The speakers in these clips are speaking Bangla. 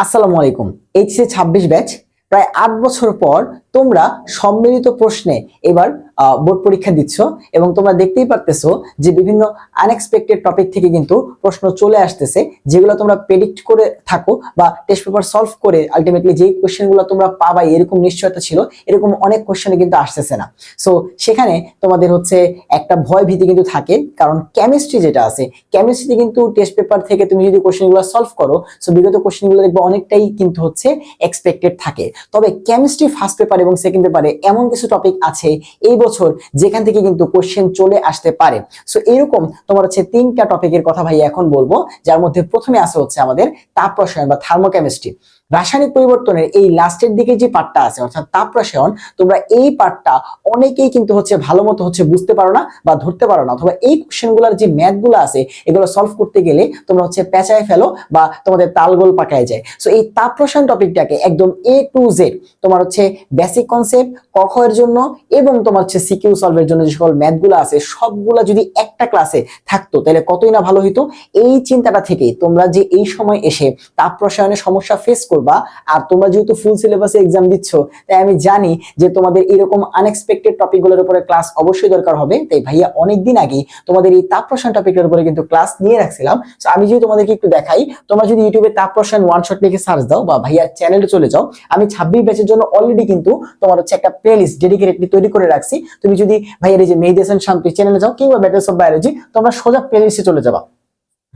আসসালামু আলাইকুম। এইচএসসি 26 ব্যাচ প্রায় 8 বছর পর তোমরা সম্মিলিত প্রশ্নে এবার বোর্ড পরীক্ষা দিচ্ছ এবং তোমরা দেখতেই পারতেছো যে বিভিন্ন আনএক্সপেক্টেড টপিক থেকে কিন্তু প্রশ্ন চলে আসতেছে, যেগুলো তোমরা প্রেডিক্ট করে থাকো বা টেস্ট পেপার সলভ করে আলটিমেটলি যেই কোশ্চেনগুলো তোমরা পাবা এরকম নিশ্চয়তা ছিল, এরকম অনেক কোশ্চেনে কিন্তু আসতেছে না। সো সেখানে তোমাদের হচ্ছে একটা ভয় ভীতি কিন্তু থাকে, কারণ কেমিস্ট্রি যেটা আছে, কেমিস্ট্রিতে কিন্তু টেস্ট পেপার থেকে তুমি যদি কোশ্চেনগুলো সলভ করো, সো বিগত কোশ্চেনগুলো দেখবে অনেকটাই কিন্তু হচ্ছে এক্সপেক্টেড থাকে। তবে কেমিস্ট্রি ফার্স্ট পেপার এবং সেকেন্ড পেপারে এমন কিছু টপিক আছে এই বছর যেখান থেকে কিন্তু কোশ্চেন চলে আসতে পারে। সো এরকম তোমার হচ্ছে 3টা টপিকের কথা ভাই এখন বলবো, যার মধ্যে প্রথমে আছে হচ্ছে আমাদের তাপ রসায়ন বা থার্মোকেমিস্ট্রি। রাসায়নিক পরিবর্তনের এই লাস্টের দিকে যে পার্টটা আছে অর্থাৎ তাপ রসায়ন, তোমরা এই পার্টটা অনেকেই কিন্তু হচ্ছে ভালো মতো হচ্ছে বুঝতে পারো না বা ধরতে পারো না, অথবা এই কোশ্চেনগুলোর যে ম্যাথগুলো আছে এগুলো সলভ করতে গেলে তোমরা হচ্ছে পেঁচায় ফেলো বা তোমাদের তালগোল পাকায় যায়। সো এই তাপ রসায়ন টপিকটাকে একদম A to Z তোমার হচ্ছে বেসিক কনসেপ্ট ক খ এর জন্য এবং তোমার হচ্ছে সিকিউ সলভের জন্য যে সকল ম্যাথগুলো আছে সবগুলা যদি একটা ক্লাসে থাকতো তাহলে কতই না ভালো হইতো। এই চিন্তাটা থেকে তোমরা যে এই সময় এসে তাপ রসায়নের সমস্যা ফেস করবা, আর তোমরা যেহেতু ফুল সিলেবাসে এক্সাম দিচ্ছ, তাই আমি জানি যে তোমাদের এরকম আনএক্সপেক্টেড টপিকগুলোর উপরে ক্লাস অবশ্যই দরকার হবে। তাই ভাইয়া অনেকদিন আগে তোমাদের এই তাপ রসায়ন টপিকের উপরে কিন্তু ক্লাস নিয়ে রাখছিলাম। সো আমি যদি তোমাদেরকে একটু দেখাই, তোমরা যদি ইউটিউবে তাপ রসায়ন ওয়ান শট লিখে সার্চ দাও বা ভাইয়া চ্যানেলে চলে যাও, আমি 26 ব্যাচের জন্য অলরেডি কিন্তু তোমার হচ্ছে একটা প্লেলিস্ট ডেডিকেটেডলি তৈরি করে রাখছি। তুমি যদি ভাইয়ার এই যে মেহেদী হাসান শান্তি চ্যানেলে যাও কিংবা ব্যাটেলস অফ বায়োলজি, তোমরা সোজা প্লেলিস্টে চলে যাবা।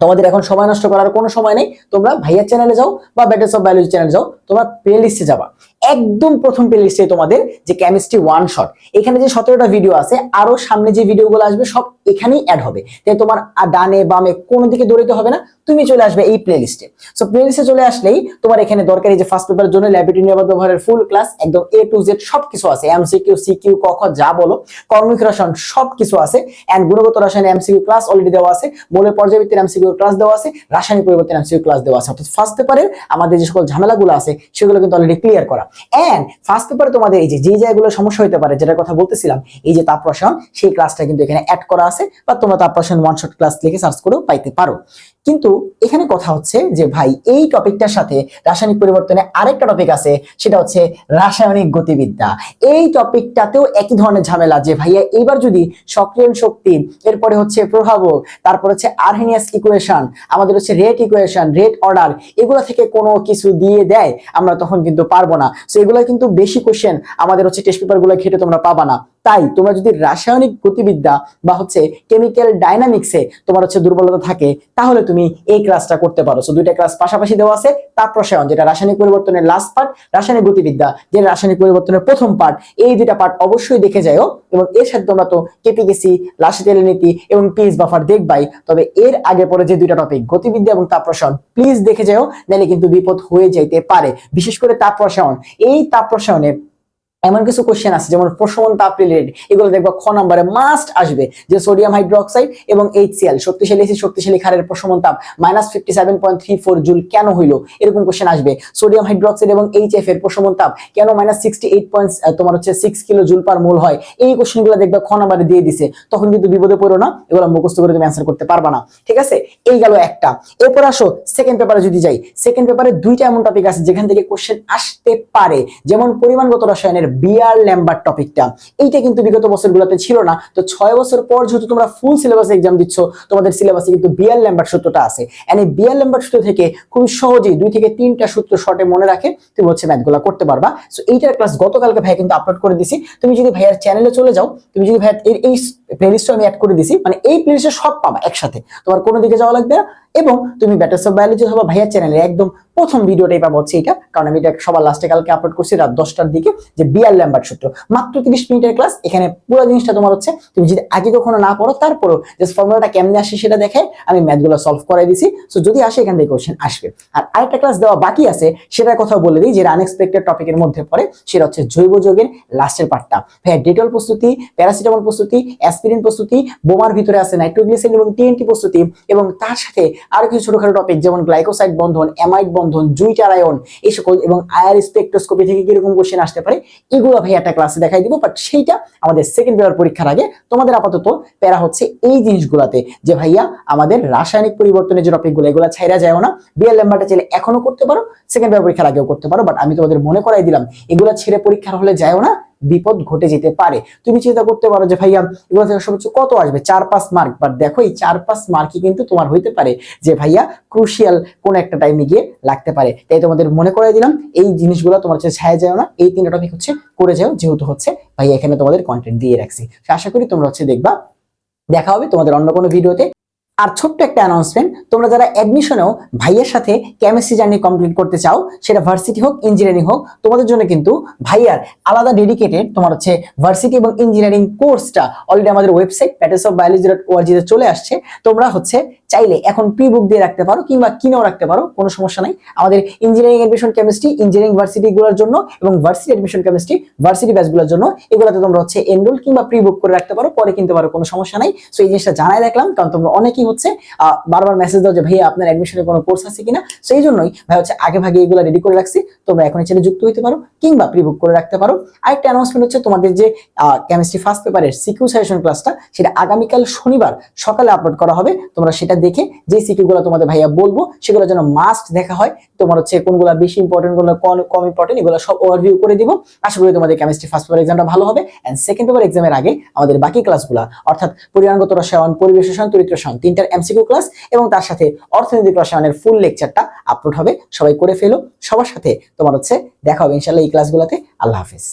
তোমাদের এখন সময় নষ্ট করার কোনো সময় নেই, তোমরা ভাইয়া চ্যানেলে যাও বা ব্যাটেলস অফ বায়োলজি চ্যানেলে যাও, তোমরা প্লেলিস্টে যাবা। একদম প্রথম প্লেলিস্টে তোমাদের যে কেমিস্ট্রি ওয়ান শট, এখানে যে 17টা ভিডিও আছে, আরো সামনে যে ভিডিওগুলো আসবে সব এখানেই অ্যাড হবে। তাই তোমার ডানে বামে কোনো দিকে দৌড়াতে হবে না, তুমি চলে আসবে এই প্লেলিস্টে। সো প্লেলিস্টে চলে আসলেই তোমার এখানে দরকারি যে ফার্স্ট পেপারের জন্য ল্যাবরেটরি নিরাপদ ব্যবহারের ফুল ক্লাস একদম A to Z সবকিছু আছে, এমসিকিউ সিকিউ ক খ যা বলো, কর্মিক রসায়ন সবকিছু আছে। এন্ড গুণগত রসায়ন এমসিকিউ ক্লাস অলরেডি দেওয়া আছে, মৌলের পর্যায়বৃত্তির এমসিকিউ ক্লাস দেওয়া আছে, রাসায়নিক পরিবর্তন এমসিকিউ ক্লাস দেওয়া আছে। অর্থাৎ ফার্স্ট পেপারের আমাদের যে সকল ঝামেলাগুলো আছে সেগুলো কিন্তু অলরেডি ক্লিয়ার করা। এন্ড ফার্স্ট পেপারে তোমাদের এই যে জায়গাগুলো সমস্যা হতে পারে, যেটার কথা বলতেছিলাম, এই যে তাপ রসায়ন, সেই ক্লাসটা কিন্তু এখানে অ্যাড করা আছে, বা তোমরা তাপ রসায়ন ওয়ান শট ক্লাস লিখে সার্চ করেও পাইতে পারো। কিন্তু এখানে কথা হচ্ছে যে ভাই এই টপিকটার সাথে রাসায়নিক পরিবর্তনে আরেকটা টপিক আছে, সেটা হচ্ছে রাসায়নিক গতিবিদ্যা। এই টপিকটাতেও একই ধরনের ঝামেলা যে ভাইয়া এইবার যদি সক্রিয়ণ শক্তি, এরপরে হচ্ছে প্রভাবক, তারপর হচ্ছে আরহেনিয়াস ইকুয়েশন, আমাদের হচ্ছে রেট ইকুয়েশন, রেট অর্ডার, এগুলো থেকে কোনো কিছু দিয়ে দেয় আমরা তখন কিন্তু পারবো না। সো এগুলো কিন্তু বেশি কোশ্চেন আমাদের হচ্ছে টেস্ট পেপার গুলো ঘেটে তোমরা পাবা না। তাই তোমরা যদি রাসায়নিক গতিবিদ্যা বা হচ্ছে কেমিক্যাল ডাইনামিক্সে তোমার হচ্ছে দুর্বলতা থাকে, তাহলে তুমি এই ক্লাসটা করতে পারো। সো দুইটা ক্লাস পাশাপাশি দেওয়া আছে, তাপ রসায়ন যেটা রাসায়নিক পরিবর্তনের লাস্ট পার্ট, রাসায়নিক গতিবিদ্যা যেটা রাসায়নিক পরিবর্তনের প্রথম পার্ট, এই দুইটা পার্ট অবশ্যই দেখে যাও। এবং এর সাথে তোমরা তো কেপিকেসি, লাসিতেলের নীতি এবং পিএইচ বাফার দেখবাই। তবে এর আগে পরে যে দুইটা টপিক গতিবিদ্যা এবং তাপ রসায়ন প্লিজ দেখে যাও, নাহলে কিন্তু বিপদ হয়ে যাইতে পারে। বিশেষ করে তাপ রসায়ন, এই তাপ রসায়নে এমন কিছু কোশ্চেন আছে যেমন প্রশমন তাপ রিলেটেড, এগুলো দেখবা খ নম্বরে মাস্ট আসবে, যে সোডিয়াম হাইড্রোক্সাইড এবং HCl শক্তিশালী এসিড শক্তিশালী ক্ষারের প্রশমন তাপ -57.34 জুল কেন হইলো, এরকম কোশ্চেন আসবে। সোডিয়াম হাইড্রোক্সাইড এবং HF এর প্রশমন তাপ কেন -68.6 কিলো জুল পার মোল হয়, এই কোশ্চেনগুলো দেখবা খ নম্বরে দিয়ে দিছে। তখন কিন্তু বিপদে পড়ো না, এগুলো মুখস্থ করে তুমি অ্যান্সার করতে পারবা না। ঠিক আছে, এই গেল একটা। এরপর আসো সেকেন্ড পেপারে যদি যাই, সেকেন্ড পেপারে দুইটা এমন টপিক আছে যেখান থেকে কোশ্চেন আসতে পারে, যেমন পরিমাণগত রসায়নের বিয়ার ল্যাম্বার্ট টপিকটা। এইটা কিন্তু বিগত বছরগুলোতে ছিল না। তো 6 বছর পর যেহেতু তোমরা ফুল সিলেবাসে এক্সাম দিচ্ছ, তোমাদের সিলেবাসে কিন্তু বিয়ার ল্যাম্বার্ট সূত্রটা আছে। এন্ড এই বিয়ার ল্যাম্বার্ট সূত্র থেকে খুব সহজেই 2 থেকে 3টা সূত্র শর্টে মনে রাখে তুমি হচ্ছে ম্যাথগুলো করতে পারবা। সো এইটার ক্লাস গতকালকে ভাই কিন্তু আপলোড করে দিছি। তুমি যদি ভাইয়ার চ্যানেলে চলে যাও, তুমি যদি ভাইয়ার এই প্লেলিস্টে আমি অ্যাড করে দিছি, মানে এই প্লেলিস্টে সব পাবা একসাথে, তোমার কোনো দিকে যাওয়া লাগবে না। এবং তুমি ব্যাটেলস অফ বায়োলজি অথবা ভাইয়ার চ্যানেলে একদম প্রথম ভিডিওটাই পাবো হচ্ছে এটা, কারণ আমি এটা সবার লাস্টে কালকে আপলোড করছি রাত 10টার দিকে, যে বিয়ার ল্যাম্বার্ট সূত্র, মাত্র 30 মিনিটের ক্লাস। এখানে পুরো জিনিসটা তোমার হচ্ছে তুমি যদি আগে কখনো না পড়ো, তারপরও জাস্ট ফর্মুলাটা কেমনে আসে সেটা দেখে আমি ম্যাথগুলো সলভ করাই দিছি। সো যদি আসে এখান থেকে কোশ্চেন আসবে। আর আরেকটা ক্লাস দেওয়া বাকি আছে, সেটার কথা বলে দিই, যেটা আনএক্সপেক্টেড টপিকের মধ্যে পড়ে, সেটা হচ্ছে জৈব যৌগের লাস্টের পার্টটা। ভাইয়া ডেটল প্রস্তুতি, প্যারাসিটামল প্রস্তুতি, অ্যাসপিরিন প্রস্তুতি, বোমার ভিতরে আছে নাইট্রোগ্লিসারিন এবং TNT প্রস্তুতি, এবং তার সাথে আরো কিছু ছোটখাটো টপিক যেমন গ্লাইকোসাইড বন্ধন, অ্যামাইড বন্ধন, বন্ধন, জুইটার আয়ন, এই সকল এবং আয়ার স্পেকট্রোস্কোপি থেকে কিরকম কোশ্চেন আসতে পারে এগুলো ভাই একটা ক্লাসে দেখাই দিব। বাট সেইটা আমাদের সেকেন্ড পেপার পরীক্ষার আগে। তোমাদের আপাতত প্যারা হচ্ছে এই জিনিসগুলাতে যে ভাইয়া আমাদের রাসায়নিক পরিবর্তনের যে টপিকগুলো এগুলো ছাইরা যায় না। বিএল ল্যাম্বার্টে চাইলে এখনো করতে পারো, সেকেন্ড পেপার পরীক্ষার আগেও করতে পারো, বাট আমি তোমাদের মনে করাই দিলাম এগুলো ছেড়ে পরীক্ষার হলে যায় না, বিপদ ঘটে যেতে পারে। তুমি চিন্তা করতে পারো যে ভাইয়া এগুলো থেকে সর্বোচ্চ কত আসবে, 4-5 মার্ক। বাট দেখো এই 4-5 মার্কই কিন্তু তোমার হইতে পারে যে ভাইয়া ক্রুশিয়াল কোন একটা টাইমে গিয়ে লাগতে পারে। তাই তোমাদের মনে করাই দিলাম এই জিনিসগুলো তোমার হচ্ছে ছায়া যায় না, এই তিনটা টপিক হচ্ছে করে যাও, যেহেতু হচ্ছে ভাইয়া এখানে তোমাদের কন্টেন্ট দিয়ে রাখছি। আশা করি তোমরা হচ্ছে দেখবা। দেখা হবে তোমাদের অন্য কোনো ভিডিওতে। আর ছোট্ট একটা অ্যানাউন্সমেন্ট, তোমরা যারা অ্যাডমিশনেও ভাইয়ার সাথে কেমিস্ট্রি জার্নি কমপ্লিট করতে চাও, সেটা ভার্সিটি হোক ইঞ্জিনিয়ারিং হোক, তোমাদের জন্য কিন্তু ভাইয়ার আলাদা ডেডিকেটেড তোমার হচ্ছে ভার্সিটি এবং ইঞ্জিনিয়ারিং কোর্সটা অলরেডি আমাদের ওয়েবসাইট patternsofbiology.org তে চলে আসছে। তোমরা হচ্ছে চাইলে এখন প্রি বুক দিয়ে রাখতে পারো কিংবা কিনেও রাখতে পারো, কোনো সমস্যা নাই। আমাদের engineering admission chemistry engineering varsity গুলোর জন্য এবং ভার্সিটি এডমিশন কেমিস্ট্রি ভার্সিটি ব্যাচগুলোর জন্য এগুলোতে তোমরা হচ্ছে এনরোল কিংবা প্রি বুক করে রাখতে পারো, পরে কিনতে পারো, কোনো সমস্যা নাই। সো এই জিনিসটা জানাই রাখলাম, কারণ তোমরা অনেকেই হচ্ছে বারবার মেসেজ দাও যে ভাইয়া আপনার অ্যাডমিশনের কোনো কোর্স আছে কিনা। সেই জন্যই ভাই হচ্ছে আগে ভাগে এগুলো রেডি করে রাখছি, তোমরা এখন চ্যানেলে যুক্ত হতে পারো কিংবা প্রি বুক করে রাখতে পারো। আরেকটা অ্যানাউন্সমেন্ট হচ্ছে তোমাদের যে কেমিস্ট্রি ফার্স্ট পেপারের সিকিউ সাজেশন ক্লাসটা, সেটা আগামীকাল শনিবার সকালে আপলোড করা হবে। তোমরা সেটা দেখে যে সিকিউ গুলো তোমাদের ভাইয়া বলবো সেগুলো যেন মাস্ট দেখা হয়। তোমার হচ্ছে কোনগুলো বেশি ইম্পর্টেন্ট, কোনগুলো কম ইম্পর্টেন্ট, এগুলো সব ওভারভিউ করে দিব। আশা করি তোমাদের কেমিস্ট্রি ফার্স্ট পেপার এক্সামটা ভালো হবে। এন্ড সেকেন্ড পেপার এক্সামের আগে আমাদের বাকি ক্লাসগুলো অর্থাৎ পরিমাণগত রসায়ন, পরিবেশ রসায়ন, তড়িৎ রসায়ন, তিনটার এমসিকিউ ক্লাস এবং তার সাথে অর্থনৈতিক রসায়নের ফুল লেকচারটা আপলোড হবে। সবাই করে ফেলো। সবার সাথে তোমার হচ্ছে দেখা হবে ইনশাআল্লাহ এই ক্লাসগুলোতে। আল্লাহ হাফেজ।